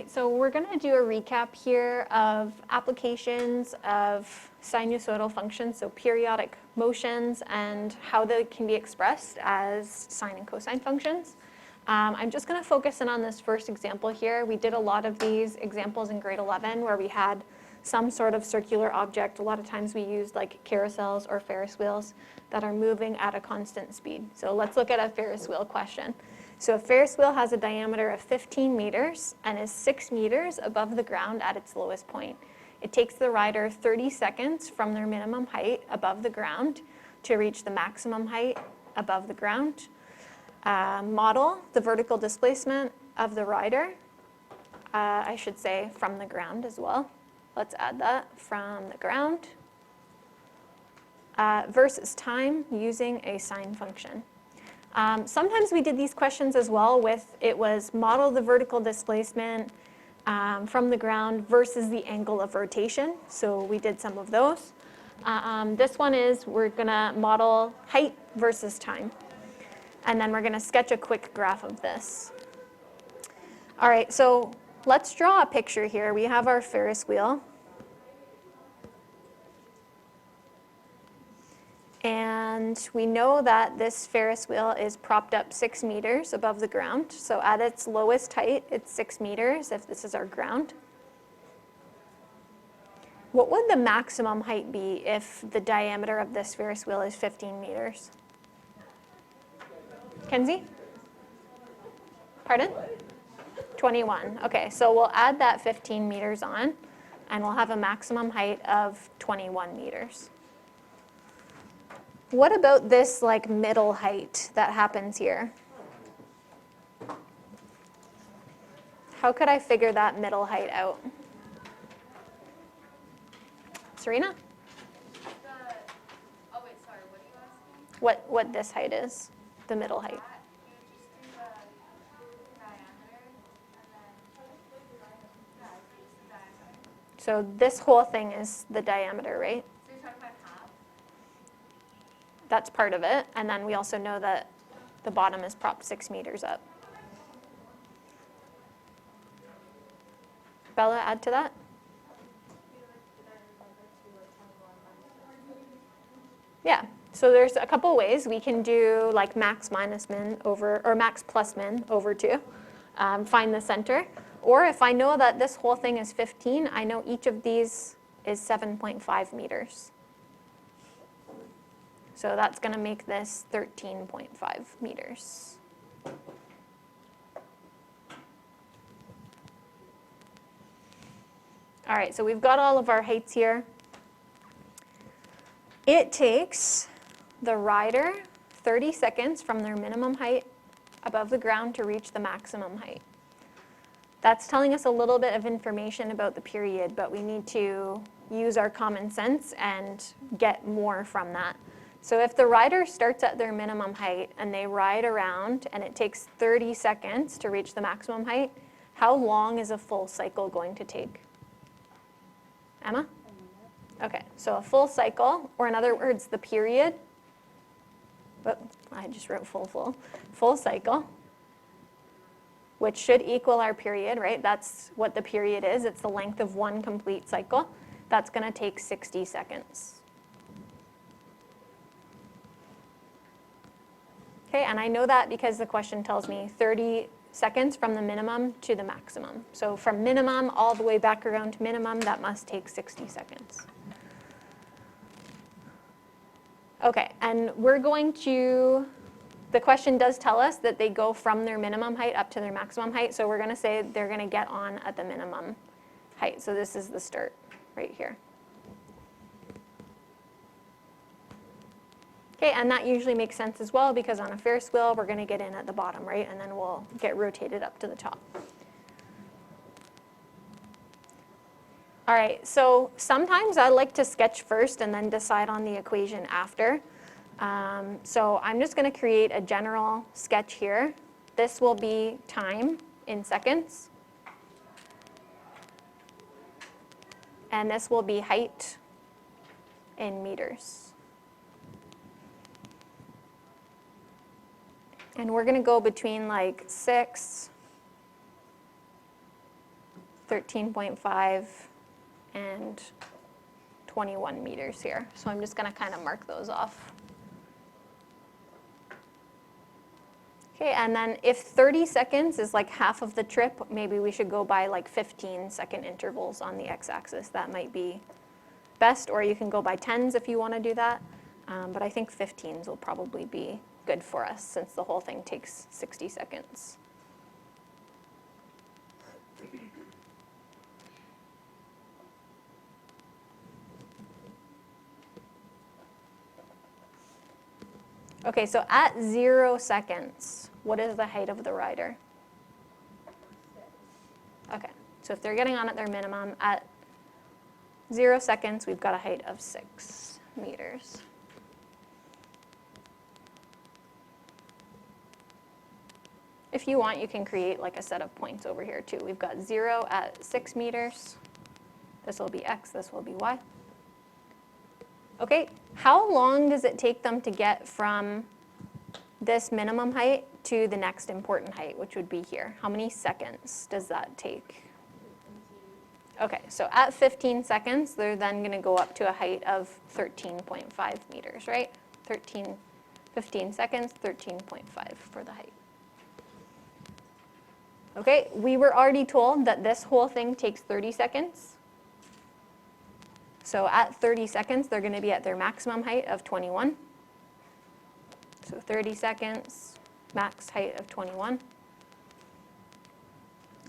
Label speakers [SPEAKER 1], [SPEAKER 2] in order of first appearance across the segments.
[SPEAKER 1] right, so we're going to do a recap here of applications of sinusoidal functions, so periodic motions, and how they can be expressed as sine and cosine functions. I'm just going to focus in on this first example here. We did a lot of these examples in grade 11 where we had some sort of circular object. A lot of times we used like carousels or Ferris wheels that are moving at a constant speed. So let's look at a Ferris wheel question. So a Ferris wheel has a diameter of 15 meters and is 6 meters above the ground at its lowest point. It takes the rider 30 seconds from their minimum height above the ground to reach the maximum height above the ground. Model the vertical displacement of the rider, I should say from the ground as well. Let's add that, from the ground, versus time using a sine function. Sometimes we did these questions as well with, it was model the vertical displacement from the ground versus the angle of rotation. So we did some of those. This one is, we're going to model height versus time. And then we're going to sketch a quick graph of this. All right, so let's draw a picture here. We have our Ferris wheel. And we know that this Ferris wheel is propped up 6 meters above the ground. So at its lowest height, it's 6 meters if this is our ground. What would the maximum height be if the diameter of this Ferris wheel is 15 meters? Kenzie? Pardon? 21. Okay, so we'll add that 15 meters on, and we'll have a maximum height of 21 meters. What about this like middle height that happens here? How could I figure that middle height out? Serena?
[SPEAKER 2] Oh wait, sorry, what are you asking?
[SPEAKER 1] What this height is, the middle height.
[SPEAKER 2] You just do the diameter, and then, just the diameter.
[SPEAKER 1] So this whole thing is the diameter, right?
[SPEAKER 2] So you're talking about half?
[SPEAKER 1] That's part of it. And then we also know that the bottom is propped 6 meters up. Bella, add to that? Yeah. So there's a couple ways. We can do like max minus min over, or max plus min over 2. Find the center. Or if I know that this whole thing is 15, I know each of these is 7.5 meters. So that's going to make this 13.5 meters. All right, so we've got all of our heights here. It takes the rider 30 seconds from their minimum height above the ground to reach the maximum height. That's telling us a little bit of information about the period, but we need to use our common sense and get more from that. So if the rider starts at their minimum height and they ride around and it takes 30 seconds to reach the maximum height, how long is a full cycle going to take? Emma? Okay, so a full cycle, or in other words, the period, I just wrote full cycle, which should equal our period, right? That's what the period is. It's the length of one complete cycle. That's going to take 60 seconds. Okay, and I know that because the question tells me 30 seconds from the minimum to the maximum. So from minimum all the way back around to minimum, that must take 60 seconds. Okay, and we're going to, the question does tell us that they go from their minimum height up to their maximum height, so we're going to say they're going to get on at the minimum height. So this is the start right here. Okay, and that usually makes sense as well because on a Ferris wheel, we're going to get in at the bottom, right? And then we'll get rotated up to the top. All right, so sometimes I like to sketch first and then decide on the equation after. So I'm just going to create a general sketch here. This will be time in seconds. And this will be height in meters. And we're going to go between like 6 13.5, and 21 meters here. So I'm just going to kind of mark those off. Okay, and then if 30 seconds is like half of the trip, maybe we should go by like 15-second intervals on the x-axis. That might be best, or you can go by tens if you want to do that. But I think 15s will probably be good for us since the whole thing takes 60 seconds. Okay, so at 0 seconds, what is the height of the rider? Okay, so if they're getting on at their minimum, at 0 seconds, we've got a height of 6 meters. If you want, you can create like a set of points over here too. We've got 0 at 6 meters. This will be x, this will be y. Okay, how long does it take them to get from this minimum height to the next important height, which would be here? How many seconds does that take? Okay, so at 15 seconds, they're then going to go up to a height of 13.5 meters, right? 15 seconds, 13.5 for the height. Okay, we were already told that this whole thing takes 30 seconds. So at 30 seconds, they're going to be at their maximum height of 21. So 30 seconds, max height of 21.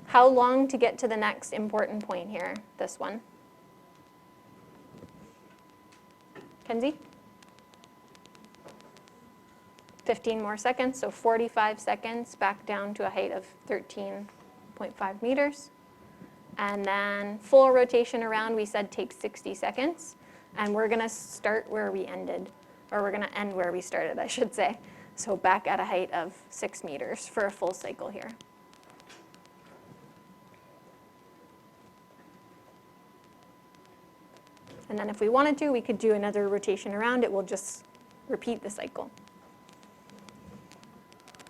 [SPEAKER 1] How long to get to the next important point here, this one? Kenzie? 15 more seconds, so 45 seconds back down to a height of 13.5 meters. And then full rotation around, we said takes 60 seconds. And we're going to start where we ended, or we're going to end where we started, I should say. So back at a height of 6 meters for a full cycle here. And then if we wanted to, we could do another rotation around. It will just repeat the cycle.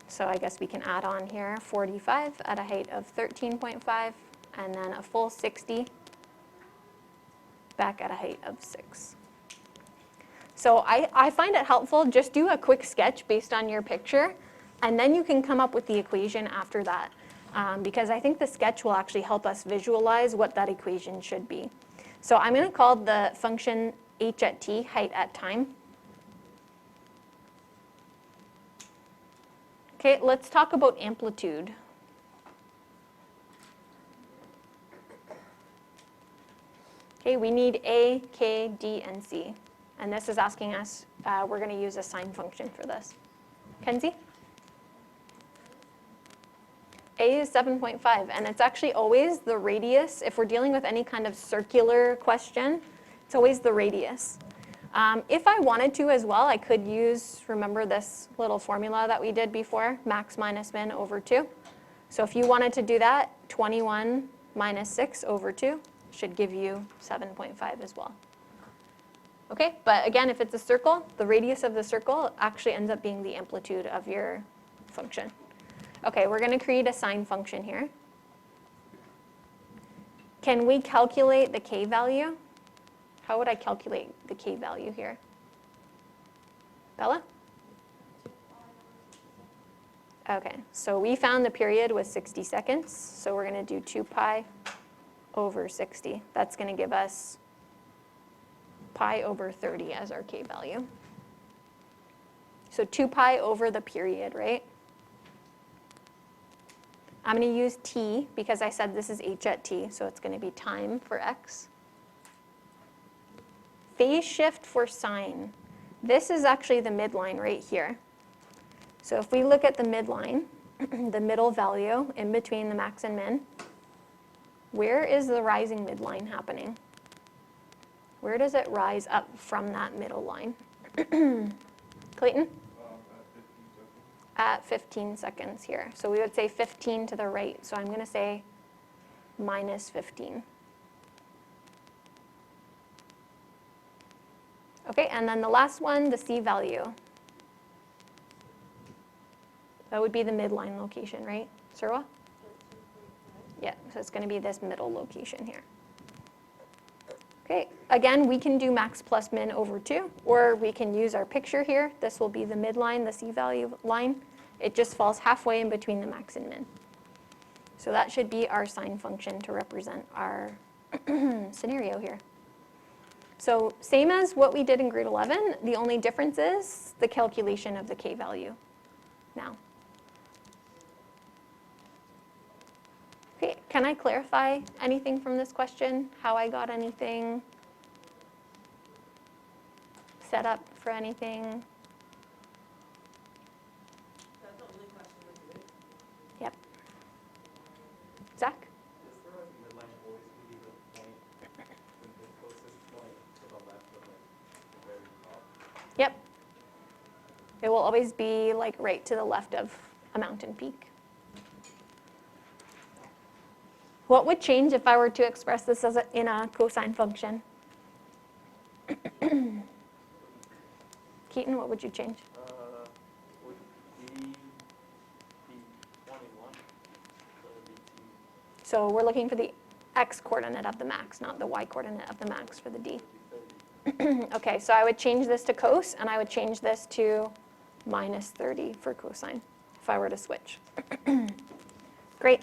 [SPEAKER 1] So I guess we can add on here 45 at a height of 13.5, and then a full 60 back at a height of 6. So I find it helpful, just do a quick sketch based on your picture, and then you can come up with the equation after that. Because I think the sketch will actually help us visualize what that equation should be. So I'm going to call the function h at t, height at time. Okay, let's talk about amplitude. Okay, we need A, K, D, and C. And this is asking us, we're going to use a sine function for this. Kenzie? A is 7.5, and it's actually always the radius. If we're dealing with any kind of circular question, it's always the radius. If I wanted to as well, I could use, remember this little formula that we did before, max minus min over 2. So if you wanted to do that, 21 minus 6 over 2 should give you 7.5 as well. Okay, but again, if it's a circle, the radius of the circle actually ends up being the amplitude of your function. Okay, we're going to create a sine function here. Can we calculate the k value? How would I calculate the k value here? Bella? Okay, so we found the period was 60 seconds, so we're going to do 2 pi over 60. That's going to give us pi over 30 as our k value. So 2 pi over the period, right? I'm going to use t because I said this is h at t, so it's going to be time for x. Phase shift for sine. This is actually the midline right here. So if we look at the midline, the middle value in between the max and min, where is the rising midline happening? Where does it rise up from that middle line? Clayton? At 15 seconds here. So we would say 15 to the right. So I'm going to say minus 15. Okay, and then the last one, the C value. That would be the midline location, right, Surwa? Yeah, so it's going to be this middle location here. Okay, again, we can do max plus min over 2, or we can use our picture here. This will be the midline, the c-value line. It just falls halfway in between the max and min. So that should be our sine function to represent our scenario here. So same as what we did in grade 11, the only difference is the calculation of the k-value now. Okay, can I clarify anything from this question? How I got anything set up for anything?
[SPEAKER 3] That's the only question with me.
[SPEAKER 1] Yep. Zach?
[SPEAKER 4] Is there a midline always be the point, the closest point to the left of like the very top?
[SPEAKER 1] Yep. It will always be like right to the left of a mountain peak. What would change if I were to express this as in a cosine function? Keaton, what would you change?
[SPEAKER 4] Would D be 21? So it would be T.
[SPEAKER 1] So we're looking for the x coordinate of the max, not the y coordinate of the max for the d.
[SPEAKER 4] Would be 30.
[SPEAKER 1] Okay, so I would change this to cos, and I would change this to minus 30 for cosine if I were to switch. Great.